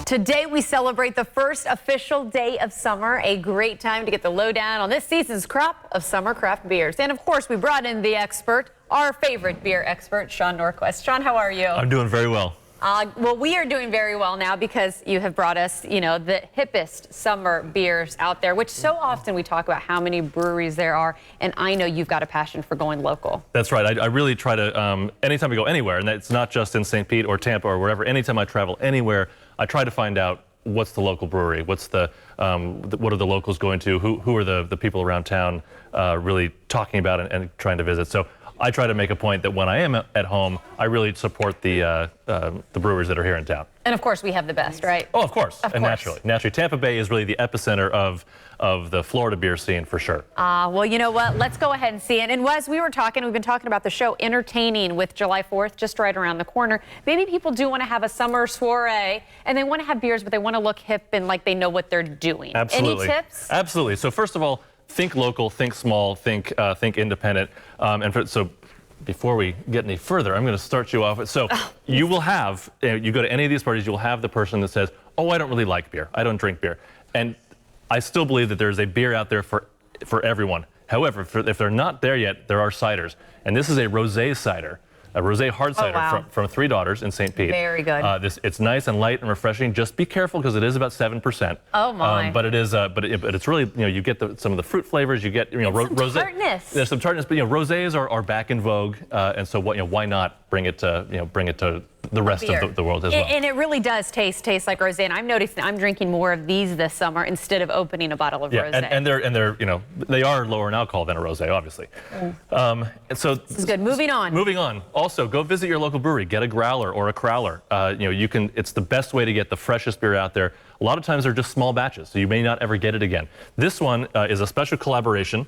Today we celebrate the first official day of summer, a great time to get the lowdown on this season's crop of summer craft beers. And of course, we brought in the expert, our favorite beer expert, Sean Norquist. Sean, how are you? I'm doing very well. Well, we are doing very well now because you have brought us, the hippest summer beers out there, which so often we talk about how many breweries there are, and I know you've got a passion for going local. That's right. I really try to, anytime we go anywhere, and it's not just in St. Pete or Tampa or wherever, anytime I travel anywhere, I try to find out what's the local brewery, what's what are the locals going to, who are the people around town really talking about and trying to visit. So I try to make a point that when I am at home, I really support the brewers that are here in town. And of course, we have the best, right? Oh, of course. Naturally, Tampa Bay is really the epicenter of the Florida beer scene for sure. Well, you know what? Let's go ahead and see it. And as we were talking, we've been talking about the show Entertaining with July 4th, just right around the corner. Maybe people do want to have a summer soiree and they want to have beers, but they want to look hip and like they know what they're doing. Absolutely. Any tips? Absolutely. So first of all, think local, think small, think independent. So before we get any further, I'm going to start you off. So you will have, you go to any of these parties, you'll have the person that says, oh, I don't really like beer. I don't drink beer. And I still believe that there's a beer out there for everyone. However, if they're not there yet, there are ciders. And this is a rosé cider. A rosé hard cider from Three Daughters in St. Pete. Very good. It's nice and light and refreshing. Just be careful because it is about 7%. Oh my! But it is, but it's really, you get some of the fruit flavors. You get, some tartness. There's some tartness, but rosés are back in vogue, and so why not bring it to the rest of the world as well. And it really does taste like rosé. And I'm noticing I'm drinking more of these this summer instead of opening a bottle of rosé. And they're they are lower in alcohol than a rosé, obviously. And so this is good. Moving on. Moving on. Also, go visit your local brewery. Get a growler or a crowler. It's the best way to get the freshest beer out there. A lot of times they're just small batches, so you may not ever get it again. This one is a special collaboration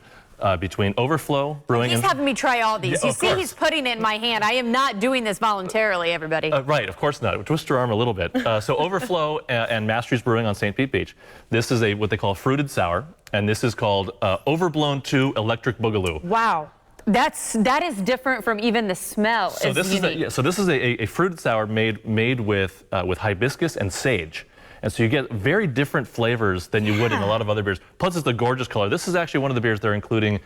between Overflow Brewing. He's having me try all these. Yeah, you see, he's putting it in my hand. I am not doing this voluntarily, everybody. Right, of course not. Twist your arm a little bit. So Overflow and Mastery's Brewing on St. Pete Beach. This is what they call fruited sour, and this is called Overblown 2 Electric Boogaloo. Wow. That is different from even the smell. So this is a fruited sour made with hibiscus and sage. And so you get very different flavors than you would in a lot of other beers. Plus, it's the gorgeous color. This is actually one of the beers they're including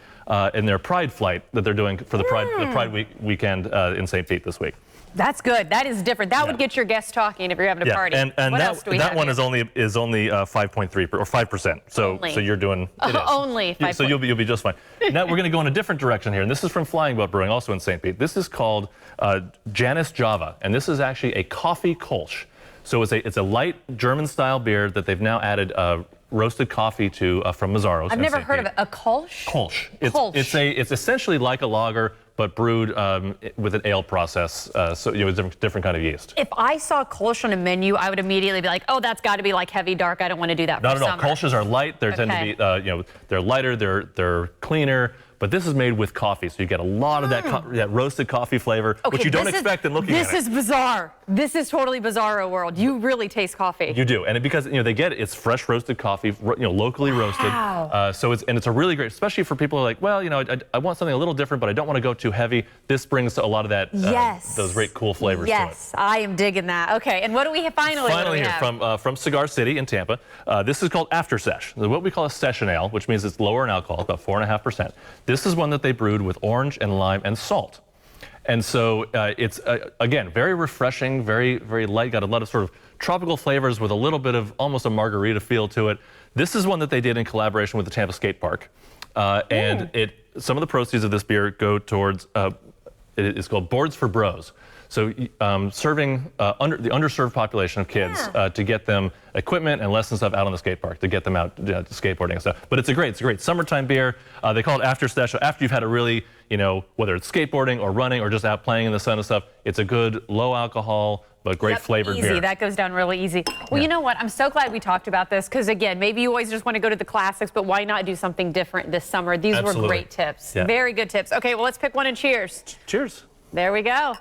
in their Pride flight that they're doing for the Pride weekend in St. Pete this week. That's good. That is different. That would get your guests talking if you're having a party. And that one is only 5.3 or 5%. So you're doing only 5. So you'll be just fine. Now we're going to go in a different direction here, and this is from Flying Boat Brewing, also in St. Pete. This is called Janus Java, and this is actually a coffee kolsch. So it's a light German-style beer that they've now added roasted coffee to from Mazzaro's. I've never heard of it. A kolsch? Kolsch. It's essentially like a lager, but brewed with an ale process. So it's a different kind of yeast. If I saw kolsch on a menu, I would immediately be like, oh, that's got to be like heavy dark. I don't want to do that. Not at all. Kolsches are light. They tend to be, they're lighter. They're cleaner. But this is made with coffee, so you get a lot of that roasted coffee flavor, which you don't expect in looking at it. This is bizarre. This is totally bizarro world. You really taste coffee. You do, and because it's fresh roasted coffee, locally roasted. So it's a really great, especially for people who are like, well, I want something a little different, but I don't want to go too heavy. This brings a lot of that, those great cool flavors to it. Yes, I am digging that. Okay, and what do we have finally? Finally here from Cigar City in Tampa. This is called After Sesh. What we call a session ale, which means it's lower in alcohol, about 4.5%. This is one that they brewed with orange and lime and salt. And so it's, again, very refreshing, very, very light, got a lot of sort of tropical flavors with a little bit of almost a margarita feel to it. This is one that they did in collaboration with the Tampa Skate Park. And some of the proceeds of this beer go towards, it's called Boards for Bros. So serving the underserved population of kids to get them equipment and lessons stuff out on the skate park, to get them out to skateboarding and stuff. But it's a great summertime beer. They call it After Sesh. After you've had a really, whether it's skateboarding or running or just out playing in the sun and stuff, it's a good low alcohol but great flavored beer. That goes down really easy. Well, you know what? I'm so glad we talked about this because, again, maybe you always just want to go to the classics, but why not do something different this summer? These were great tips. Very good tips. Okay, well, let's pick one and cheers. Cheers. There we go.